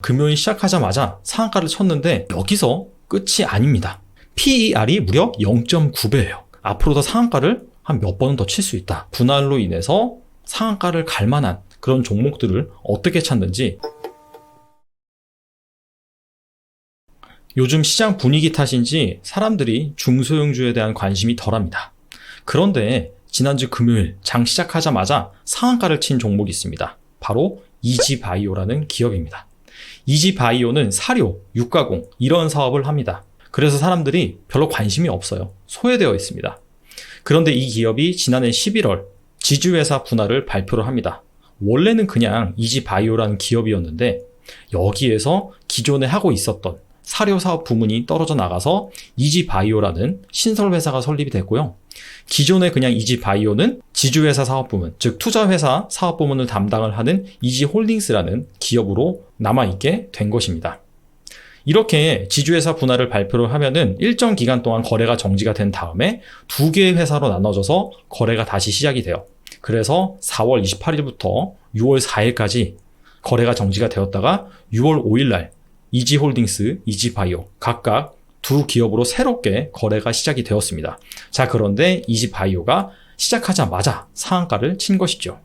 금요일 시작하자마자 상한가를 쳤는데 여기서 끝이 아닙니다. PER이 무려 0.9배예요. 앞으로 더 상한가를 한 몇 번은 더 칠 수 있다. 분할로 인해서 상한가를 갈 만한 그런 종목들을 어떻게 찾는지, 요즘 시장 분위기 탓인지 사람들이 중소형주에 대한 관심이 덜합니다. 그런데 지난주 금요일 장 시작하자마자 상한가를 친 종목이 있습니다. 바로 이지바이오라는 기업입니다. 이지바이오는 사료, 육가공 이런 사업을 합니다. 그래서 사람들이 별로 관심이 없어요. 소외되어 있습니다. 그런데 이 기업이 지난해 11월 지주회사 분할을 발표를 합니다. 원래는 그냥 이지바이오라는 기업이었는데 여기에서 기존에 하고 있었던 사료 사업 부문이 떨어져 나가서 이지바이오라는 신설회사가 설립이 됐고요. 기존에 그냥 이지바이오는 지주회사 사업 부문, 즉 투자회사 사업 부문을 담당을 하는 이지홀딩스라는 기업으로 남아있게 된 것입니다. 이렇게 지주회사 분할을 발표를 하면은 일정 기간 동안 거래가 정지가 된 다음에 두 개의 회사로 나눠져서 거래가 다시 시작이 돼요. 그래서 4월 28일부터 6월 4일까지 거래가 정지가 되었다가 6월 5일날 이지홀딩스, 이지바이오 각각 두 기업으로 새롭게 거래가 시작이 되었습니다. 자, 그런데 이지바이오가 시작하자마자 상한가를 친 것이죠.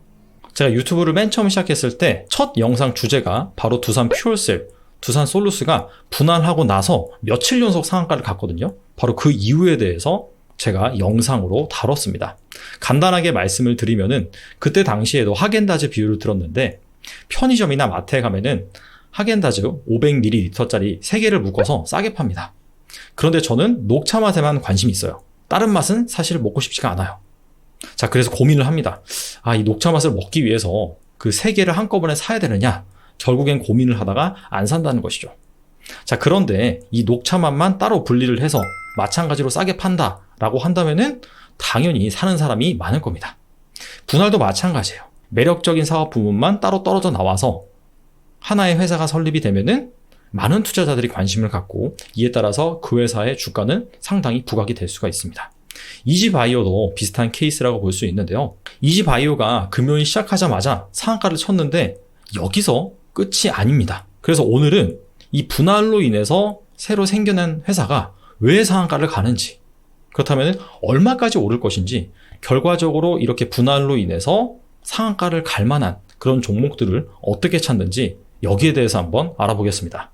제가 유튜브를 맨 처음 시작했을 때 첫 영상 주제가 바로 두산 퓨얼셀, 두산 솔루스가 분할하고 나서 며칠 연속 상한가를 갔거든요. 바로 그 이유에 대해서 제가 영상으로 다뤘습니다. 간단하게 말씀을 드리면은 그때 당시에도 하겐다즈 비율을 들었는데 편의점이나 마트에 가면은 하겐다즈 500ml짜리 3개를 묶어서 싸게 팝니다. 그런데 저는 녹차 맛에만 관심이 있어요. 다른 맛은 사실 먹고 싶지가 않아요. 자, 그래서 고민을 합니다. 이 녹차 맛을 먹기 위해서 그 3개를 한꺼번에 사야 되느냐? 결국엔 고민을 하다가 안 산다는 것이죠. 자, 그런데 이 녹차 맛만 따로 분리를 해서 마찬가지로 싸게 판다라고 한다면은 당연히 사는 사람이 많을 겁니다. 분할도 마찬가지예요. 매력적인 사업 부문만 따로 떨어져 나와서 하나의 회사가 설립이 되면은 많은 투자자들이 관심을 갖고 이에 따라서 그 회사의 주가는 상당히 부각이 될 수가 있습니다. 이지바이오도 비슷한 케이스라고 볼 수 있는데요. 이지바이오가 금요일 시작하자마자 상한가를 쳤는데 여기서 끝이 아닙니다. 그래서 오늘은 이 분할로 인해서 새로 생겨난 회사가 왜 상한가를 가는지, 그렇다면 얼마까지 오를 것인지, 결과적으로 이렇게 분할로 인해서 상한가를 갈 만한 그런 종목들을 어떻게 찾는지 여기에 대해서 한번 알아보겠습니다.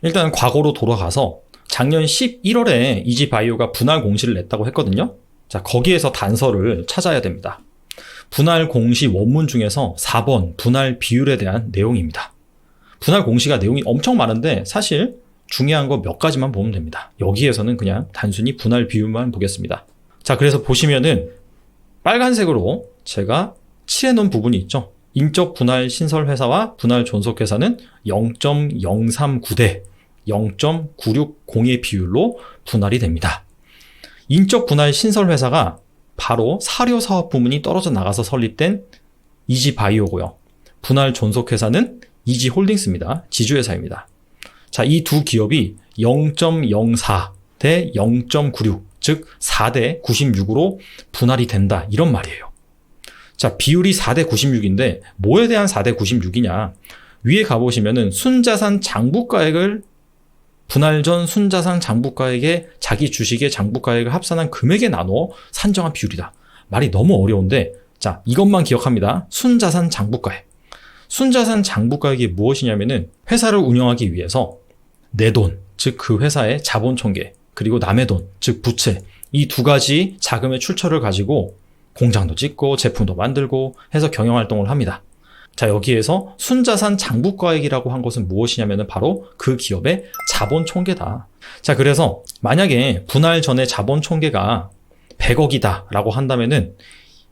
일단 과거로 돌아가서 작년 11월에 이지바이오가 분할 공시를 냈다고 했거든요. 자, 거기에서 단서를 찾아야 됩니다. 분할 공시 원문 중에서 4번 분할 비율에 대한 내용입니다. 분할 공시가 내용이 엄청 많은데 사실 중요한 거 몇 가지만 보면 됩니다. 여기에서는 그냥 단순히 분할 비율만 보겠습니다. 자, 그래서 보시면은 빨간색으로 제가 칠해놓은 부분이 있죠. 인적 분할 신설회사와 분할 존속회사는 0.039대 0.960의 비율로 분할이 됩니다. 인적 분할 신설회사가 바로 사료 사업 부문이 떨어져 나가서 설립된 이지바이오고요. 분할 존속회사는 이지홀딩스입니다. 지주회사입니다. 자, 이 두 기업이 0.04 대 0.96, 즉 4대 96으로 분할이 된다, 이런 말이에요. 자, 비율이 4대 96인데 뭐에 대한 4대 96이냐? 위에 가보시면은 순자산 장부가액을 분할 전 순자산 장부가액에 자기 주식의 장부가액을 합산한 금액에 나눠 산정한 비율이다. 말이 너무 어려운데, 자, 이것만 기억합니다. 순자산 장부가액. 순자산 장부가액이 무엇이냐면은 회사를 운영하기 위해서 내 돈, 즉 그 회사의 자본 총계, 그리고 남의 돈, 즉 부채, 이 두 가지 자금의 출처를 가지고 공장도 짓고 제품도 만들고 해서 경영활동을 합니다. 자, 여기에서 순자산 장부가액이라고 한 것은 무엇이냐면 바로 그 기업의 자본 총계다. 자, 그래서 만약에 분할 전에 자본 총계가 100억이다 라고 한다면은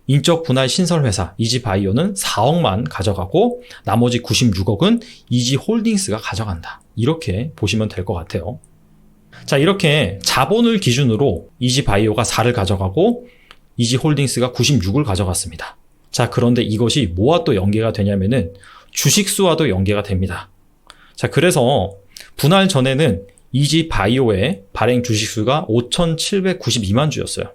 인적 분할 신설회사 이지바이오는 4억만 가져가고 나머지 96억은 이지홀딩스가 가져간다. 이렇게 보시면 될 것 같아요. 자, 이렇게 자본을 기준으로 이지바이오가 4를 가져가고 이지홀딩스가 96을 가져갔습니다. 자, 그런데 이것이 뭐와 또 연계가 되냐면은 주식수와도 연계가 됩니다. 자, 그래서 분할 전에는 이지바이오의 발행 주식수가 5,792만 주였어요.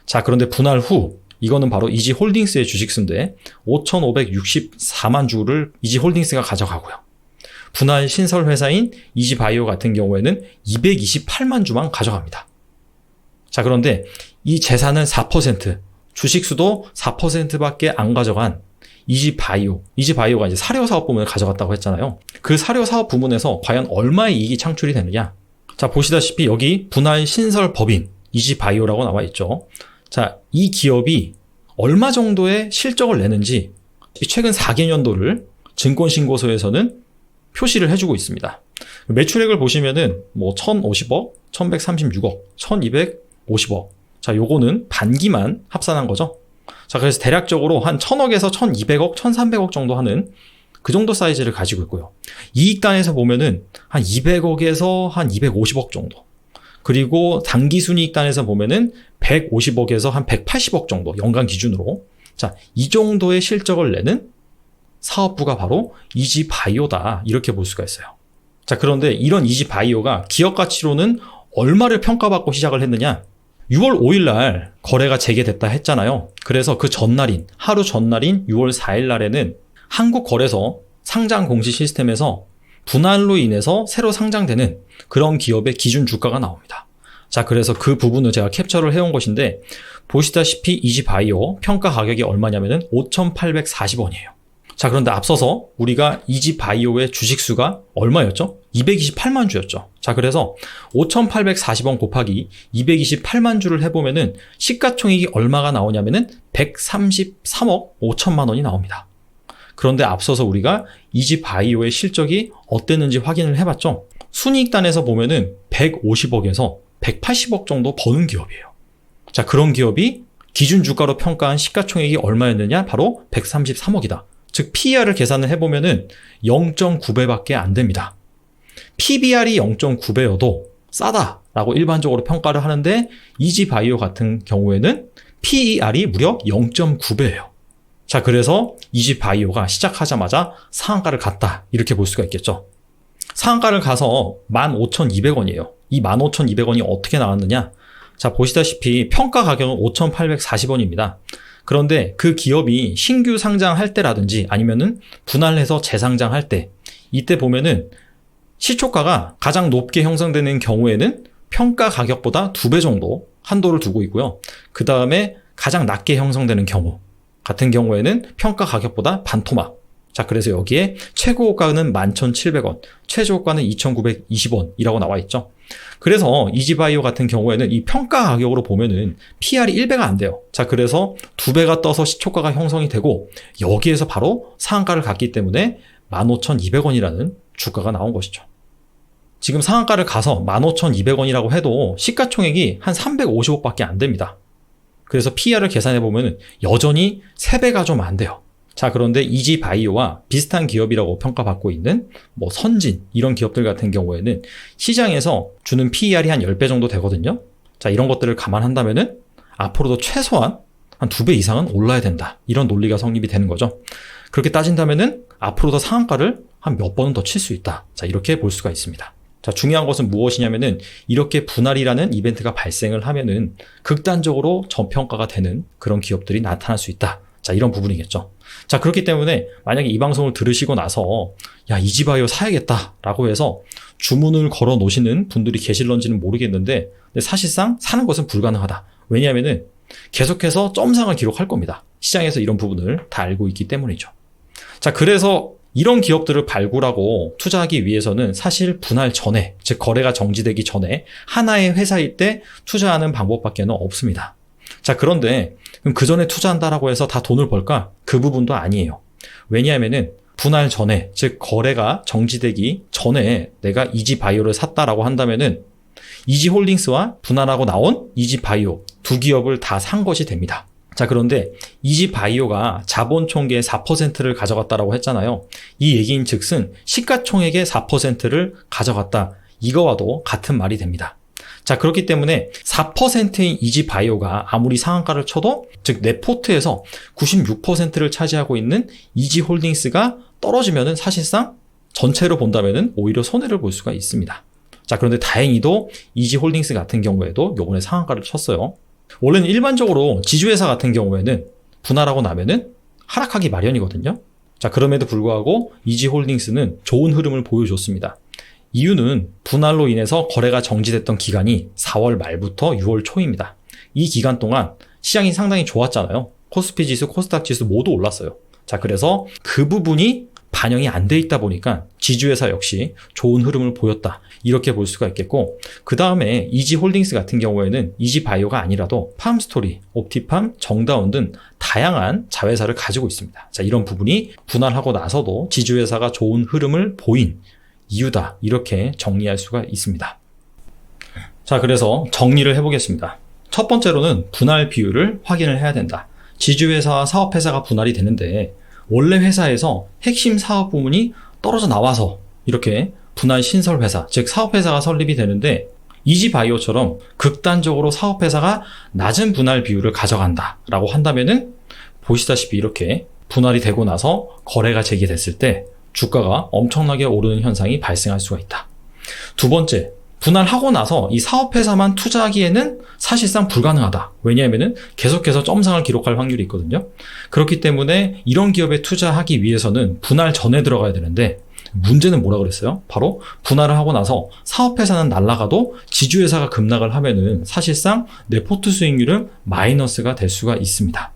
자, 그런데 분할 후 이거는 바로 이지홀딩스의 주식수인데 5,564만 주를 이지홀딩스가 가져가고요. 분할 신설 회사인 이지바이오 같은 경우에는 228만 주만 가져갑니다. 자, 그런데 이 재산은 4%, 주식수도 4%밖에 안 가져간 이지바이오가 이제 사료사업 부문을 가져갔다고 했잖아요. 그 사료사업 부문에서 과연 얼마의 이익이 창출이 되느냐? 자, 보시다시피 여기 분할 신설 법인 이지바이오라고 나와 있죠. 자, 이 기업이 얼마 정도의 실적을 내는지 최근 4개년도를 증권신고소에서는 표시를 해주고 있습니다. 매출액을 보시면은 1050억, 1136억, 1250억. 자, 요거는 반기만 합산한 거죠. 자, 그래서 대략적으로 한 1000억에서 1200억, 1300억 정도 하는 그 정도 사이즈를 가지고 있고요. 이익단에서 보면은 한 200억에서 한 250억 정도. 그리고 당기순이익단에서 보면은 150억에서 한 180억 정도, 연간 기준으로. 자, 이 정도의 실적을 내는 사업부가 바로 이지바이오다. 이렇게 볼 수가 있어요. 자, 그런데 이런 이지바이오가 기업 가치로는 얼마를 평가받고 시작을 했느냐? 6월 5일 날 거래가 재개됐다 했잖아요. 그래서 그 전날인, 하루 전날인 6월 4일 날에는 한국거래소 상장 공시 시스템에서 분할로 인해서 새로 상장되는 그런 기업의 기준 주가가 나옵니다. 자, 그래서 그 부분을 제가 캡처를 해온 것인데, 보시다시피 이지바이오 평가 가격이 얼마냐면은 5,840원이에요. 자, 그런데 앞서서 우리가 이지바이오의 주식수가 얼마였죠? 228만 주였죠. 자, 그래서 5,840원 곱하기 228만 주를 해보면은 시가총액이 얼마가 나오냐면은 133억 5천만 원이 나옵니다. 그런데 앞서서 우리가 이지바이오의 실적이 어땠는지 확인을 해봤죠. 순이익단에서 보면은 150억에서 180억 정도 버는 기업이에요. 자, 그런 기업이 기준 주가로 평가한 시가총액이 얼마였느냐? 바로 133억이다. 즉 PER을 계산을 해보면은 0.9배밖에 안 됩니다. PBR이 0.9배여도 싸다라고 일반적으로 평가를 하는데, 이지바이오 같은 경우에는 PER이 무려 0.9배예요. 자, 그래서 이지바이오가 시작하자마자 상한가를 갔다, 이렇게 볼 수가 있겠죠. 상한가를 가서 15,200원이에요. 이 15,200원이 어떻게 나왔느냐? 자, 보시다시피 평가 가격은 5,840원입니다. 그런데 그 기업이 신규 상장할 때라든지 아니면은 분할해서 재상장할 때, 이때 보면은 시초가가 가장 높게 형성되는 경우에는 평가 가격보다 2배 정도 한도를 두고 있고요. 그 다음에 가장 낮게 형성되는 경우 같은 경우에는 평가 가격보다 반토막. 자, 그래서 여기에 최고가는 11,700원, 최저가는 2,920원이라고 나와 있죠. 그래서 이지바이오 같은 경우에는 이 평가 가격으로 보면은 PR이 1배가 안 돼요. 자, 그래서 2배가 떠서 시초가가 형성이 되고, 여기에서 바로 상한가를 갔기 때문에 15,200원이라는 주가가 나온 것이죠. 지금 상한가를 가서 15,200원이라고 해도 시가총액이 한 350억밖에 안 됩니다. 그래서 PER을 계산해 보면 여전히 3배가 좀 안 돼요. 자, 그런데 이지바이오와 비슷한 기업이라고 평가받고 있는 선진 이런 기업들 같은 경우에는 시장에서 주는 PER이 한 10배 정도 되거든요. 자, 이런 것들을 감안한다면은 앞으로도 최소한 한 2배 이상은 올라야 된다. 이런 논리가 성립이 되는 거죠. 그렇게 따진다면은 앞으로 더 상한가를 한 몇 번은 더 칠 수 있다. 자, 이렇게 볼 수가 있습니다. 자, 중요한 것은 무엇이냐면은 이렇게 분할이라는 이벤트가 발생을 하면은 극단적으로 저평가가 되는 그런 기업들이 나타날 수 있다. 자, 이런 부분이겠죠. 자, 그렇기 때문에 만약에 이 방송을 들으시고 나서 야, 이지바이오 사야겠다라고 해서 주문을 걸어 놓으시는 분들이 계실런지는 모르겠는데, 근데 사실상 사는 것은 불가능하다. 왜냐하면은 계속해서 점상을 기록할 겁니다. 시장에서 이런 부분을 다 알고 있기 때문이죠. 자, 그래서 이런 기업들을 발굴하고 투자하기 위해서는 사실 분할 전에, 즉 거래가 정지되기 전에 하나의 회사일 때 투자하는 방법밖에 없습니다. 자, 그런데 그럼 그 전에 투자한다라고 해서 다 돈을 벌까? 그 부분도 아니에요. 왜냐하면은 분할 전에, 즉 거래가 정지되기 전에 내가 이지바이오를 샀다라고 한다면은 이지홀딩스와 분할하고 나온 이지바이오 두 기업을 다 산 것이 됩니다. 자, 그런데 이지바이오가 자본 총계의 4%를 가져갔다라고 했잖아요. 이 얘기인 즉슨 시가총액의 4%를 가져갔다. 이거와도 같은 말이 됩니다. 자, 그렇기 때문에 4%인 이지바이오가 아무리 상한가를 쳐도, 즉 내 포트에서 96%를 차지하고 있는 이지홀딩스가 떨어지면은 사실상 전체로 본다면은 오히려 손해를 볼 수가 있습니다. 자, 그런데 다행히도 이지홀딩스 같은 경우에도 요번에 상한가를 쳤어요. 원래는 일반적으로 지주회사 같은 경우에는 분할하고 나면은 하락하기 마련이거든요. 자, 그럼에도 불구하고 이지홀딩스는 좋은 흐름을 보여줬습니다. 이유는 분할로 인해서 거래가 정지됐던 기간이 4월 말부터 6월 초입니다. 이 기간 동안 시장이 상당히 좋았잖아요. 코스피 지수, 코스닥 지수 모두 올랐어요. 자, 그래서 그 부분이 반영이 안 돼 있다 보니까 지주회사 역시 좋은 흐름을 보였다. 이렇게 볼 수가 있겠고, 그 다음에 이지홀딩스 같은 경우에는 이지바이오가 아니라도 팜스토리, 옵티팜, 정다운 등 다양한 자회사를 가지고 있습니다. 자, 이런 부분이 분할하고 나서도 지주회사가 좋은 흐름을 보인 이유다. 이렇게 정리할 수가 있습니다. 자, 그래서 정리를 해보겠습니다. 첫 번째로는 분할 비율을 확인을 해야 된다. 지주회사와 사업회사가 분할이 되는데 원래 회사에서 핵심 사업 부문이 떨어져 나와서 이렇게 분할 신설회사, 즉 사업회사가 설립이 되는데 이지바이오처럼 극단적으로 사업회사가 낮은 분할 비율을 가져간다라고 한다면은 보시다시피 이렇게 분할이 되고 나서 거래가 재개됐을 때 주가가 엄청나게 오르는 현상이 발생할 수가 있다. 두 번째, 분할하고 나서 이 사업회사만 투자하기에는 사실상 불가능하다. 왜냐하면 계속해서 점상을 기록할 확률이 있거든요. 그렇기 때문에 이런 기업에 투자하기 위해서는 분할 전에 들어가야 되는데 문제는 뭐라 그랬어요? 바로 분할을 하고 나서 사업회사는 날아가도 지주회사가 급락을 하면은 사실상 내 포트 수익률은 마이너스가 될 수가 있습니다.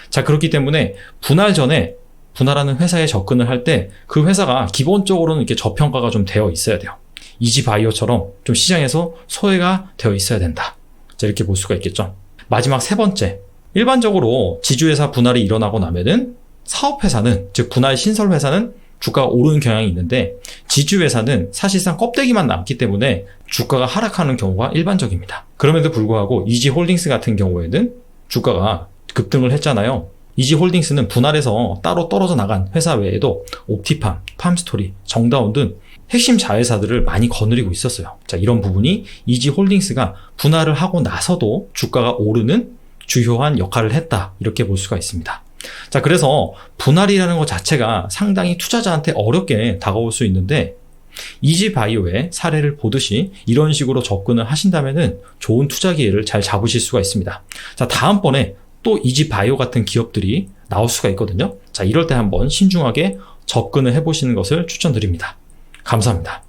자, 그렇기 때문에 분할 전에 분할하는 회사에 접근을 할 때 그 회사가 기본적으로는 이렇게 저평가가 좀 되어 있어야 돼요. 이지바이오처럼 좀 시장에서 소외가 되어 있어야 된다. 자, 이렇게 볼 수가 있겠죠. 마지막 세 번째, 일반적으로 지주회사 분할이 일어나고 나면은 사업회사는, 즉 분할 신설회사는 주가가 오르는 경향이 있는데 지주회사는 사실상 껍데기만 남기 때문에 주가가 하락하는 경우가 일반적입니다. 그럼에도 불구하고 이지홀딩스 같은 경우에는 주가가 급등을 했잖아요. 이지홀딩스는 분할해서 따로 떨어져 나간 회사 외에도 옵티팜, 팜스토리, 정다운 등 핵심 자회사들을 많이 거느리고 있었어요. 자, 이런 부분이 이지홀딩스가 분할을 하고 나서도 주가가 오르는 주요한 역할을 했다. 이렇게 볼 수가 있습니다. 자, 그래서 분할이라는 것 자체가 상당히 투자자한테 어렵게 다가올 수 있는데 이지바이오의 사례를 보듯이 이런 식으로 접근을 하신다면은 좋은 투자 기회를 잘 잡으실 수가 있습니다. 자, 다음번에 또 이지바이오 같은 기업들이 나올 수가 있거든요. 자, 이럴 때 한번 신중하게 접근을 해보시는 것을 추천드립니다. 감사합니다.